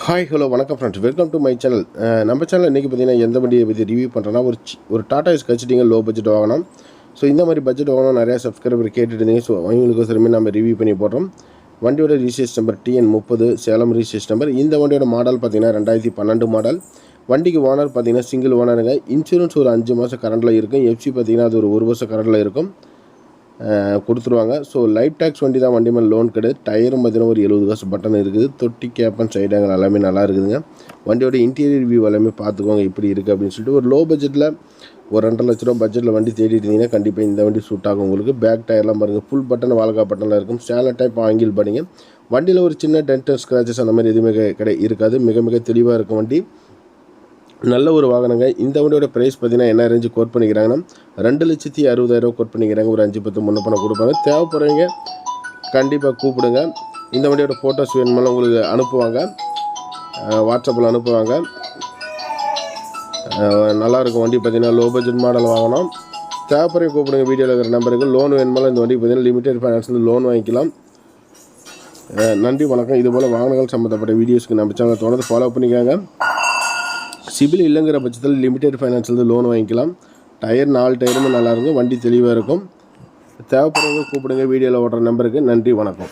Hi hello வணக்கம் friends, welcome to my channel. நம்ம channel இன்றைக்கி பார்த்தீங்கன்னா எந்த வண்டியை பற்றி ரிவ்யூ பண்ணுறேன்னா ஒரு டாடா ஏஸ் கச்சிட்டிங்க லோ பட்ஜெட் வாங்கணும். ஸோ இந்த மாதிரி பட்ஜெட் வாங்கணும் நிறையா சப்ஸ்கிரைபர் கேட்டுட்டு இருந்தீங்க. ஸோ அவங்களுக்கு சரிமே நம்ம ரிவ்யூ பண்ணி போடுறோம். வண்டியோட registration number TN30 Salem registration number. இந்த வண்டியோட மாடல் பார்த்தீங்கன்னா 2012 மாடல். வண்டிக்கு ஓனர் பார்த்தீங்கன்னா சிங்கிள் ஓனருங்க. இன்சூரன்ஸ் ஒரு 5 மாதம் கரண்டில் இருக்கும். எஃப்சி பார்த்தீங்கன்னா அது ஒரு 1 வருஷம் கரண்டில் இருக்கும், கொடுத்துருவாங்க. ஸோ லைஃப் டேக்ஸ் வண்டி தான், வண்டி மேலே லோன் கிடையாது. டயரும் பார்த்தீங்கன்னா ஒரு 70 காசு பட்டன் இருக்குது. தொட்டி கேப்பன் சைடாங்க எல்லாமே நல்லா இருக்குதுங்க. வண்டியோட இன்டீரியர் வியூ எல்லாமே பார்த்துக்கோங்க இப்படி இருக்குது அப்படின்னு சொல்லிட்டு. ஒரு லோ பட்ஜெட்டில் ஒரு 2.5 லட்ச ரூபா பட்ஜெட்டில் வண்டி தேடிட்டு இருந்தீங்கன்னா கண்டிப்பாக இந்த வண்டி சூட் ஆகும் உங்களுக்கு. பேக் டயர்லாம் பாருங்கள், ஃபுல் பட்டன் வால்கா பட்டனில் இருக்கும். ஸ்டாண்டர்ட் டைப் ஆங்கிள் பண்ணிங்க. வண்டியில் ஒரு சின்ன டென்ட் ஸ்க்ராச்சஸ் அந்த மாதிரி எதுவுமே இருக்காது. மிக மிக தெளிவாக இருக்கும் வண்டி. நல்ல ஒரு வாகனங்க. இந்த வண்டியோட ப்ரைஸ் பார்த்தீங்கன்னா என்ன ரேஞ்சு கோட் பண்ணிக்கிறாங்கன்னா 2,60,000 கோட் பண்ணிக்கிறாங்க. ஒரு 5-10 முன்ன பணம் கொடுப்பாங்க. தேவைப்படுறவங்க கண்டிப்பாக கூப்பிடுங்க. இந்த வண்டியோட ஃபோட்டோஸ் வேணுமெல்லாம் உங்களுக்கு அனுப்புவாங்க, வாட்ஸ்அப்பில் அனுப்புவாங்க. நல்லாயிருக்கும் வண்டி. பார்த்தீங்கன்னா லோ பட்ஜெட் மாடல் வாங்கணும். தேவைப்படுறவங்க கூப்பிடுங்க. வீடியோவில் இருக்கிற நம்பருக்கு லோன் வேணுமெல்லாம் இந்த வண்டி பார்த்தீங்கன்னா லிமிடெட் ஃபைனான்ஸில் லோன் வாங்கிக்கலாம். நன்றி, வணக்கம். இதுபோல் வாகனங்கள் சம்மந்தப்பட்ட வீடியோஸ்க்கு நம்ம சேனலை தொடர்ந்து ஃபாலோ பண்ணிக்காங்க. சிபில் இல்லைங்கிற பட்சத்தில் லிமிடெட் ஃபைனான்ஸ்லேருந்து லோன் வாங்கிக்கலாம். டயர் 4 டயருமே நல்லாயிருக்கும். வண்டி தெளிவாக இருக்கும். தேவைப்படுறவங்க கூப்பிடுங்க வீடியோவில் ஓடுற நம்பருக்கு. நன்றி, வணக்கம்.